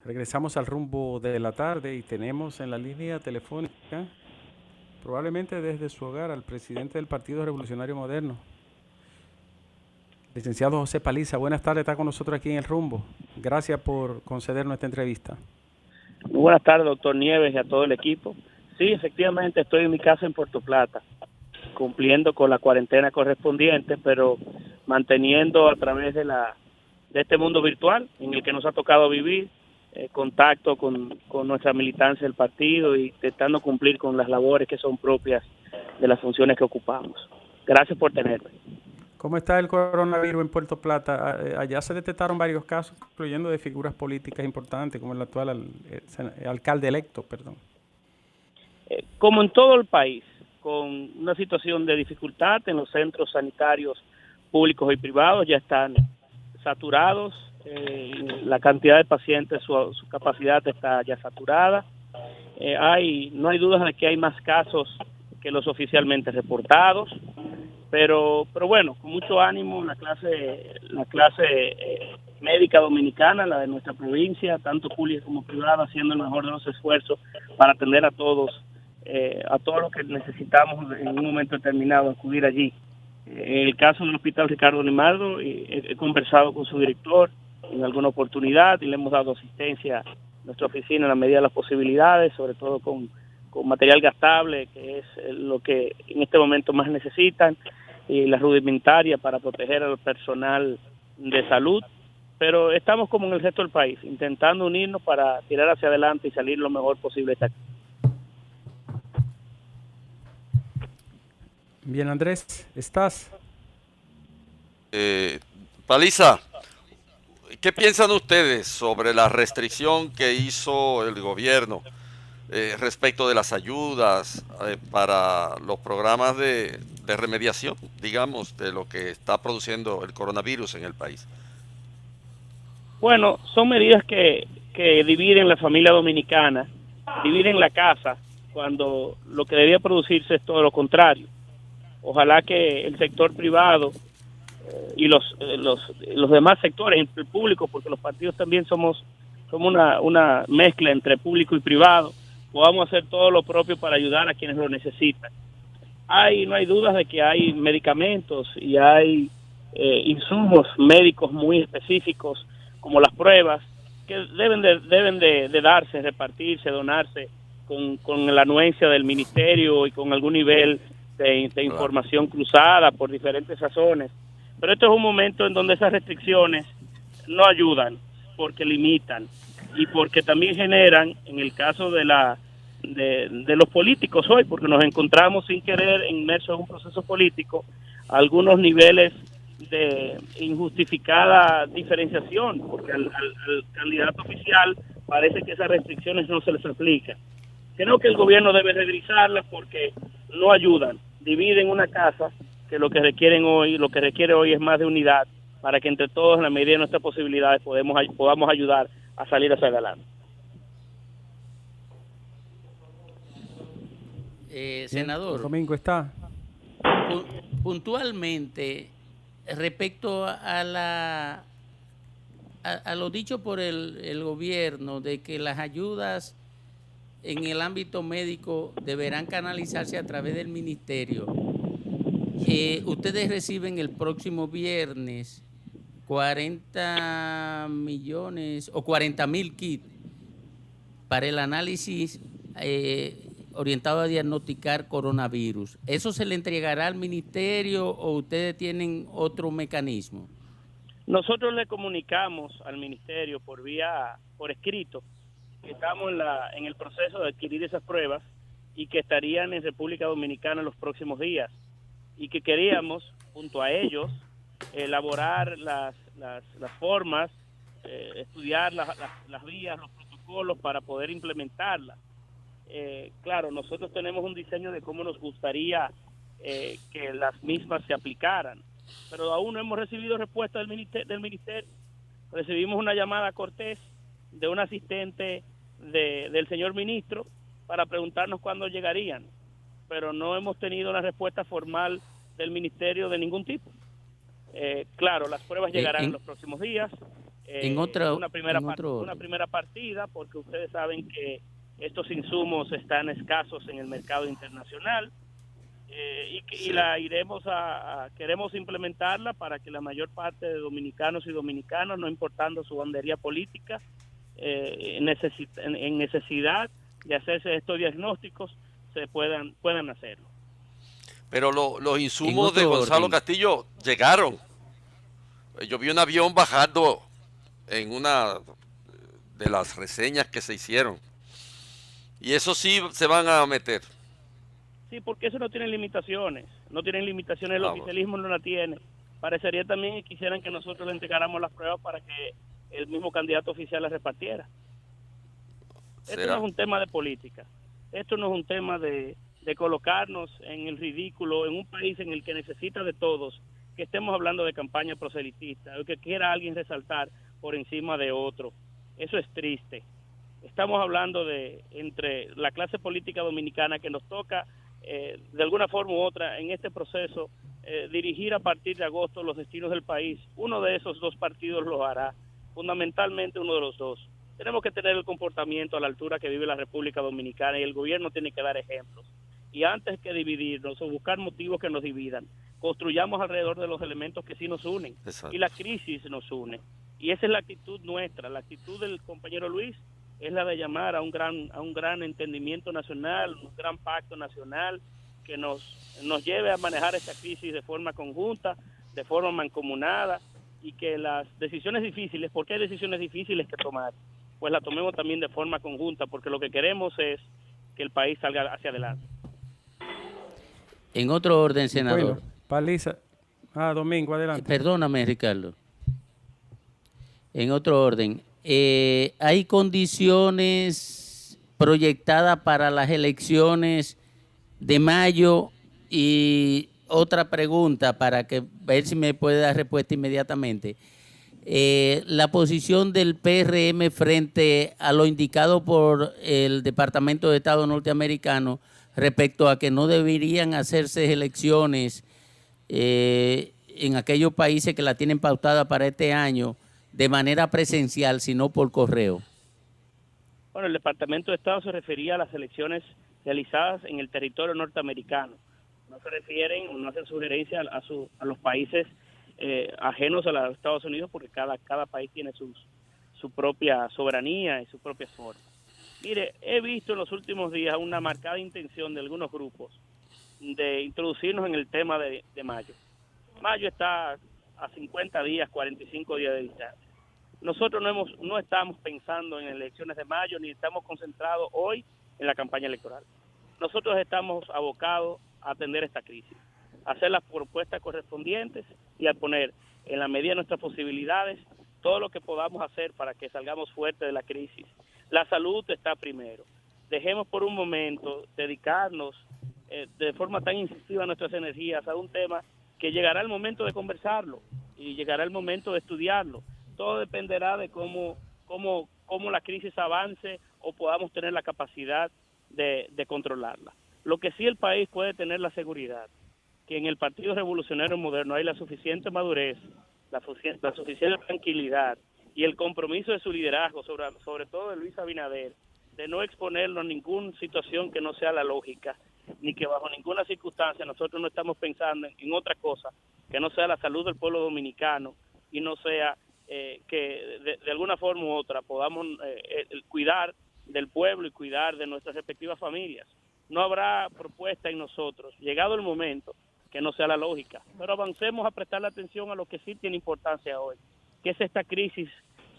Regresamos al rumbo de la tarde y tenemos en la línea telefónica, probablemente desde su hogar, al presidente del Partido Revolucionario Moderno, licenciado José Paliza. Buenas tardes, está con nosotros aquí en el rumbo. Gracias por concedernos esta entrevista. Muy buenas tardes, doctor Nieves, y a todo el equipo. Sí, efectivamente, estoy en mi casa en Puerto Plata, cumpliendo con la cuarentena correspondiente, pero manteniendo a través de este mundo virtual en el que nos ha tocado vivir, contacto con nuestra militancia del partido y intentando cumplir con las labores que son propias de las funciones que ocupamos. Gracias por tenerme. ¿Cómo está el coronavirus en Puerto Plata? Allá se detectaron varios casos, incluyendo de figuras políticas importantes, como el actual alcalde electo, perdón. Como en todo el país, con una situación de dificultad en los centros sanitarios públicos y privados, ya están saturados, la cantidad de pacientes, su capacidad está ya saturada. No hay dudas de que hay más casos que los oficialmente reportados, pero bueno, con mucho ánimo la clase médica dominicana, la de nuestra provincia, tanto pública como privada, haciendo el mejor de los esfuerzos para atender a todos los que necesitamos en un momento determinado acudir allí. En el caso del Hospital Ricardo Limardo, he conversado con su director en alguna oportunidad y le hemos dado asistencia a nuestra oficina en la medida de las posibilidades, sobre todo con material gastable, que es lo que en este momento más necesitan, y la rudimentaria para proteger al personal de salud. Pero estamos como en el resto del país, intentando unirnos para tirar hacia adelante y salir lo mejor posible de esta crisis. Bien, Andrés, ¿estás? Paliza, ¿qué piensan ustedes sobre la restricción que hizo el gobierno respecto de las ayudas para los programas de remediación, digamos, de lo que está produciendo el coronavirus en el país? Bueno, son medidas que dividen la familia dominicana, dividen la casa, cuando lo que debía producirse es todo lo contrario. Ojalá que el sector privado y los demás sectores, el público, porque los partidos también somos una mezcla entre público y privado, podamos hacer todo lo propio para ayudar a quienes lo necesitan. No hay dudas de que hay medicamentos y hay insumos médicos muy específicos, como las pruebas, que deben de darse, repartirse, donarse con la anuencia del ministerio y con algún nivel de información cruzada por diferentes razones. Pero esto es un momento en donde esas restricciones no ayudan, porque limitan y porque también generan, en el caso de los políticos hoy, porque nos encontramos sin querer inmersos en un proceso político, algunos niveles de injustificada diferenciación, porque al candidato oficial parece que esas restricciones no se les aplican. Creo que el gobierno debe revisarlas porque no ayudan, dividen una casa que lo que requiere hoy es más de unidad, para que entre todos, en la medida de nuestras posibilidades, podamos ayudar a salir hacia adelante. Senador Domingo está. Puntualmente, respecto a lo dicho por el gobierno de que las ayudas en el ámbito médico deberán canalizarse a través del ministerio, ustedes reciben el próximo viernes 40 millones o 40,000 kits para el análisis orientado a diagnosticar coronavirus. ¿Eso se le entregará al ministerio o ustedes tienen otro mecanismo? Nosotros le comunicamos al ministerio por escrito, que estamos en el proceso de adquirir esas pruebas y que estarían en República Dominicana en los próximos días, y que queríamos, junto a ellos, elaborar las formas, estudiar las vías, los protocolos para poder implementarlas. Claro, nosotros tenemos un diseño de cómo nos gustaría que las mismas se aplicaran, pero aún no hemos recibido respuesta del ministerio. Recibimos una llamada cortés de un asistente del señor ministro para preguntarnos cuándo llegarían, pero no hemos tenido una respuesta formal del ministerio de ningún tipo. Claro, las pruebas llegarán en los próximos días. una primera partida, porque ustedes saben que estos insumos están escasos en el mercado internacional, y la queremos implementarla para que la mayor parte de dominicanos y dominicanas, no importando su bandería política, en necesidad de hacerse estos diagnósticos, puedan hacerlo. Pero los insumos de Gonzalo Castillo llegaron. Yo vi un avión bajando en una de las reseñas que se hicieron. Y eso sí se van a meter. Sí, porque eso no tiene limitaciones. No tienen limitaciones, el oficialismo no la tiene. Parecería también que quisieran que nosotros le entregáramos las pruebas para que el mismo candidato oficial las repartiera. Esto no es un tema de política. Esto no es un tema de colocarnos en el ridículo en un país en el que necesita de todos, que estemos hablando de campaña proselitista o que quiera alguien resaltar por encima de otro. Eso es triste. Estamos hablando entre la clase política dominicana que nos toca de alguna forma u otra en este proceso dirigir a partir de agosto los destinos del país. Uno de esos dos partidos lo hará, fundamentalmente uno de los dos. Tenemos que tener el comportamiento a la altura que vive la República Dominicana, y el gobierno tiene que dar ejemplos. Y antes que dividirnos o buscar motivos que nos dividan, construyamos alrededor de los elementos que sí nos unen. Exacto. Y la crisis nos une. Y esa es la actitud nuestra. La actitud del compañero Luis es la de llamar a un gran entendimiento nacional, un gran pacto nacional que nos lleve a manejar esta crisis de forma conjunta, de forma mancomunada, y que las decisiones difíciles, porque hay decisiones difíciles que tomar, pues las tomemos también de forma conjunta, porque lo que queremos es que el país salga hacia adelante. En otro orden, senador. Bueno, Paliza. Domingo, adelante. Perdóname, Ricardo. En otro orden. ¿Hay condiciones proyectadas para las elecciones de mayo? Y otra pregunta para ver si me puede dar respuesta inmediatamente. La posición del PRM frente a lo indicado por el Departamento de Estado norteamericano respecto a que no deberían hacerse elecciones en aquellos países que la tienen pautada para este año de manera presencial, sino por correo. Bueno, el Departamento de Estado se refería a las elecciones realizadas en el territorio norteamericano. No se refieren, no hacen sugerencia a los países ajenos a los Estados Unidos, porque cada país tiene su propia soberanía y su propia forma. Mire, he visto en los últimos días una marcada intención de algunos grupos de introducirnos en el tema de mayo. Mayo está a 50 días, 45 días de distancia. Nosotros no estamos pensando en elecciones de mayo, ni estamos concentrados hoy en la campaña electoral. Nosotros estamos abocados a atender esta crisis, a hacer las propuestas correspondientes y a poner en la medida de nuestras posibilidades todo lo que podamos hacer para que salgamos fuertes de la crisis. La salud está primero. Dejemos por un momento dedicarnos de forma tan incisiva nuestras energías a un tema que llegará el momento de conversarlo y llegará el momento de estudiarlo. Todo dependerá de cómo la crisis avance o podamos tener la capacidad de controlarla. Lo que sí el país puede tener la seguridad, que en el Partido Revolucionario Moderno hay la suficiente madurez, la suficiente tranquilidad y el compromiso de su liderazgo, sobre todo de Luis Abinader, de no exponerlo a ninguna situación que no sea la lógica, ni que bajo ninguna circunstancia nosotros no estamos pensando en otra cosa que no sea la salud del pueblo dominicano y no sea que de alguna forma u otra podamos cuidar del pueblo y cuidar de nuestras respectivas familias. No habrá propuesta en nosotros, llegado el momento, que no sea la lógica, pero avancemos a prestar la atención a lo que sí tiene importancia hoy, que es esta crisis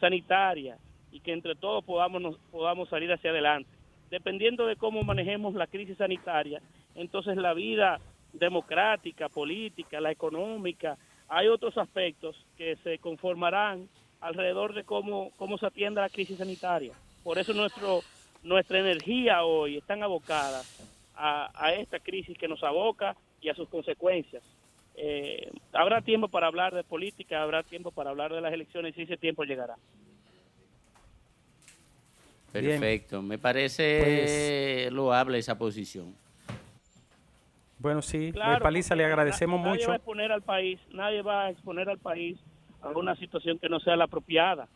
sanitaria, y que entre todos podamos salir hacia adelante. Dependiendo de cómo manejemos la crisis sanitaria, entonces la vida democrática, política, la económica, hay otros aspectos que se conformarán alrededor de cómo se atienda la crisis sanitaria. Por eso nuestra energía hoy está abocada a esta crisis que nos aboca y a sus consecuencias. Habrá tiempo para hablar de política, habrá tiempo para hablar de las elecciones, y ese tiempo llegará. Perfecto, me parece loable esa posición. Bueno, sí, claro, Paliza, le agradecemos mucho. Nadie va a exponer al país a una situación que no sea la apropiada.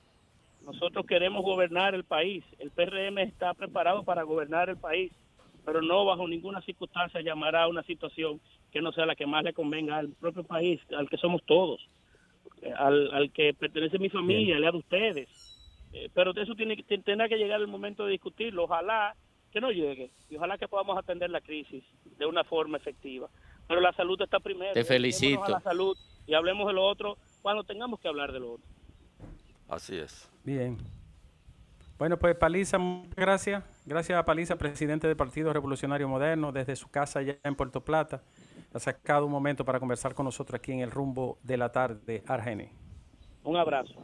Nosotros queremos gobernar el país. El PRM está preparado para gobernar el país, pero no bajo ninguna circunstancia llamará a una situación que no sea la que más le convenga al propio país, al que somos todos, al que pertenece mi familia, al de ustedes. Pero de eso tendrá que llegar el momento de discutirlo. Ojalá que no llegue y ojalá que podamos atender la crisis de una forma efectiva. Pero la salud está primero. Te felicito. Dediquémonos a la salud y hablemos de lo otro cuando tengamos que hablar de lo otro. Así es. Bien. Bueno, pues Paliza, muchas gracias. Gracias a Paliza, presidente del Partido Revolucionario Moderno, desde su casa allá en Puerto Plata. Ha sacado un momento para conversar con nosotros aquí en el Rumbo de la Tarde, Argeni. Un abrazo.